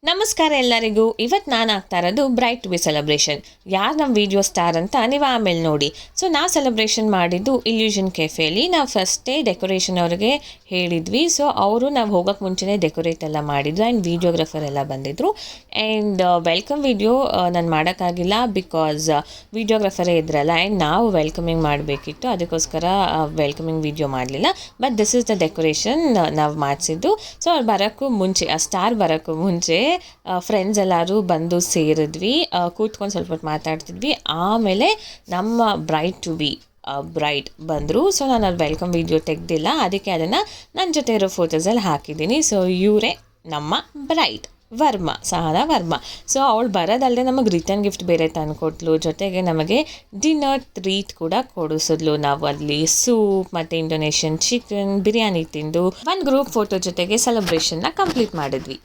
ನಮಸ್ಕಾರ ಎಲ್ಲರಿಗೂ. ಇವತ್ತು ನಾನು ಆಗ್ತಾ ಇರೋದು ಬ್ರೈಟ್ ಟು ಬಿ ಸೆಲೆಬ್ರೇಷನ್. ಯಾರು ನಮ್ಮ ವಿಡಿಯೋ ಸ್ಟಾರ್ ಅಂತ ನೀವು ಆಮೇಲೆ ನೋಡಿ. ಸೊ ನಾವು ಸೆಲೆಬ್ರೇಷನ್ ಮಾಡಿದ್ದು ಇಲ್ಯೂಷನ್ ಕೆಫೆಯಲ್ಲಿ. ನಾವು ಫಸ್ಟೇ ಡೆಕೋರೇಷನ್ ಅವ್ರಿಗೆ ಹೇಳಿದ್ವಿ. ಸೊ ಅವರು ನಾವು ಹೋಗೋಕ್ಕೆ ಮುಂಚೆನೇ ಡೆಕೋರೇಟ್ ಎಲ್ಲ ಮಾಡಿದ್ರು ಆ್ಯಂಡ್ ವೀಡಿಯೋಗ್ರಾಫರ್ ಎಲ್ಲ ಬಂದಿದ್ದರು. ಆ್ಯಂಡ್ ವೆಲ್ಕಮ್ ವಿಡಿಯೋ ನಾನು ಮಾಡೋಕ್ಕಾಗಿಲ್ಲ ಬಿಕಾಸ್ ವೀಡಿಯೋಗ್ರಾಫರೇ ಇದ್ರಲ್ಲ. ಆ್ಯಂಡ್ ನಾವು ವೆಲ್ಕಮಿಂಗ್ ಮಾಡಬೇಕಿತ್ತು, ಅದಕ್ಕೋಸ್ಕರ ವೆಲ್ಕಮಿಂಗ್ ವಿಡಿಯೋ ಮಾಡಲಿಲ್ಲ. But this is the decoration ನಾವು ಮಾಡಿಸಿದ್ದು. ಸೊ ಅವ್ರು ಬರೋಕ್ಕೂ ಮುಂಚೆ, ಆ ಸ್ಟಾರ್ ಬರೋಕ್ಕೂ ಮುಂಚೆ ಫ್ರೆಂಡ್ಸ್ ಎಲ್ಲರೂ ಬಂದು ಸೇರಿದ್ವಿ, ಕೂತ್ಕೊಂಡು ಸ್ವಲ್ಪ ಹೊತ್ತು ಮಾತಾಡ್ತಿದ್ವಿ. ಆಮೇಲೆ ನಮ್ಮ ಬ್ರೈಟ್ ಟು ಬಿ ಬ್ರೈಟ್ ಬಂದರು. ಸೊ ನಾನು ಅದು ವೆಲ್ಕಮ್ ವಿಡಿಯೋ ತೆಗೆದಿಲ್ಲ, ಅದಕ್ಕೆ ಅದನ್ನು ನನ್ನ ಜೊತೆ ಇರೋ ಫೋಟೋಸಲ್ಲಿ ಹಾಕಿದ್ದೀನಿ. ಸೊ ಇವರೇ ನಮ್ಮ ಬ್ರೈಟ್, ಸಹನಾ ವರ್ಮಾ. ಸೊ ಅವಳು ಬರೋದಲ್ಲದೆ ನಮಗೆ ರಿಟರ್ನ್ ಗಿಫ್ಟ್ ಬೇರೆ ತಂದುಕೊಟ್ಲು, ಜೊತೆಗೆ ನಮಗೆ ಡಿನ್ನರ್ ಟ್ರೀಟ್ ಕೂಡ ಕೊಡಿಸಿದ್ಲು. ನಾವು ಅಲ್ಲಿ ಸೂಪ್ ಮತ್ತು ಇಂಡೋನೇಷಿಯನ್ ಚಿಕನ್ ಬಿರಿಯಾನಿ ತಿಂದು ಒಂದು ಗ್ರೂಪ್ ಫೋಟೋ ಜೊತೆಗೆ ಸೆಲೆಬ್ರೇಷನ್ನ ಕಂಪ್ಲೀಟ್ ಮಾಡಿದ್ವಿ.